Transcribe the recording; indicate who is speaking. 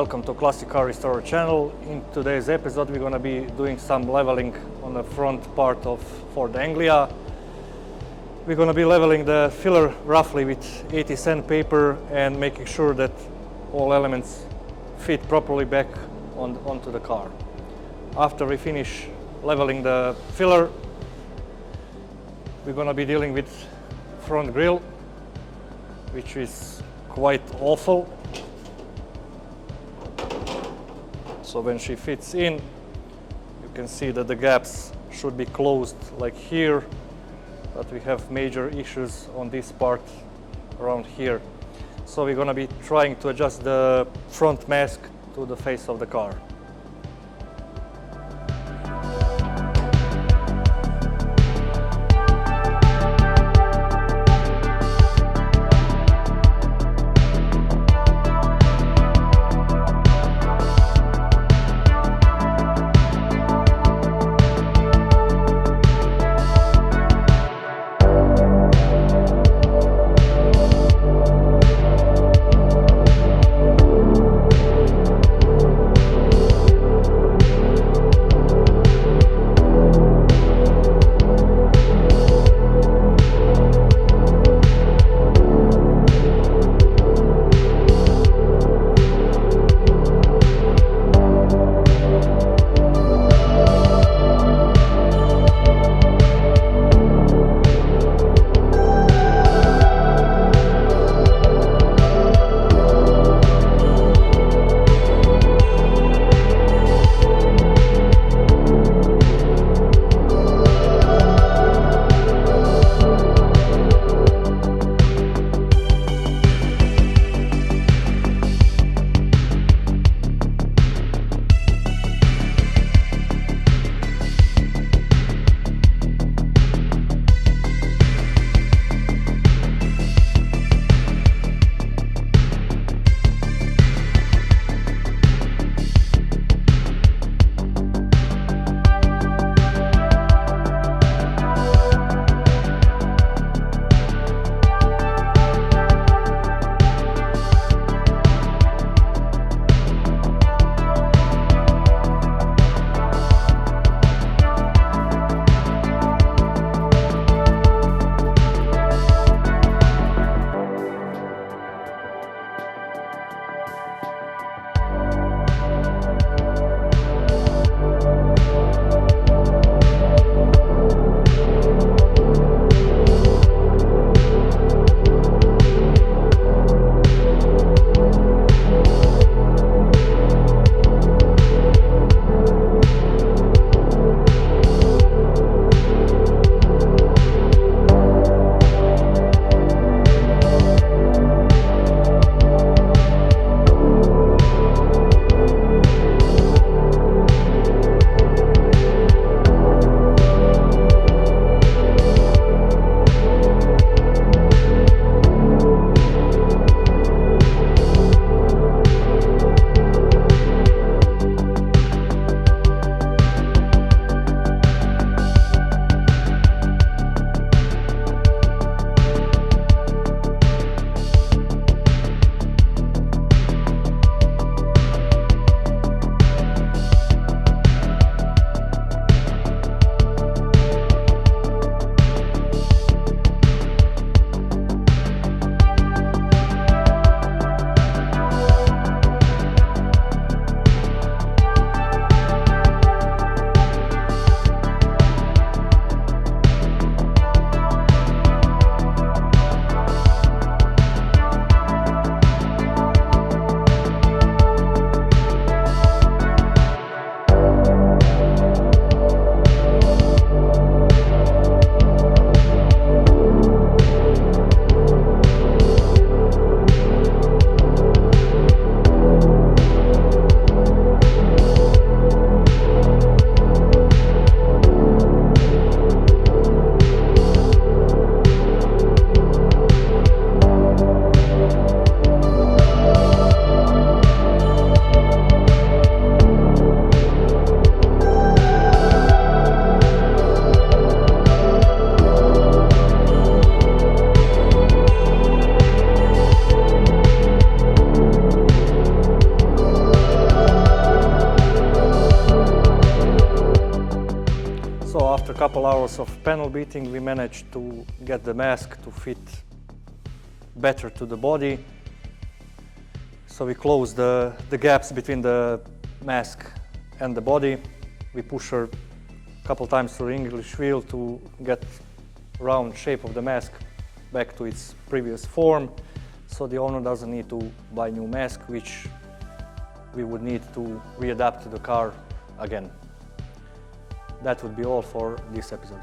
Speaker 1: Welcome to Classic Car Restorer channel. In today's episode we're going to be doing some leveling on the front part of Ford Anglia. We're going to be leveling the filler roughly with 80 sandpaper and making sure that all elements fit properly back onto the car. After we finish leveling the filler, we're going to be dealing with front grille, which is quite awful. So when she fits in, you can see that the gaps should be closed like here, but we have major issues on this part around here. So we're going to be trying to adjust the front mask to the face of the car. couple hours of panel beating, we managed to get the mask to fit better to the body. So we close the gaps between the mask and the body. We push her a couple times through the English wheel to get round shape of the mask back to its previous form, so the owner doesn't need to buy new mask, which we would need to readapt to the car again. That would be all for this episode.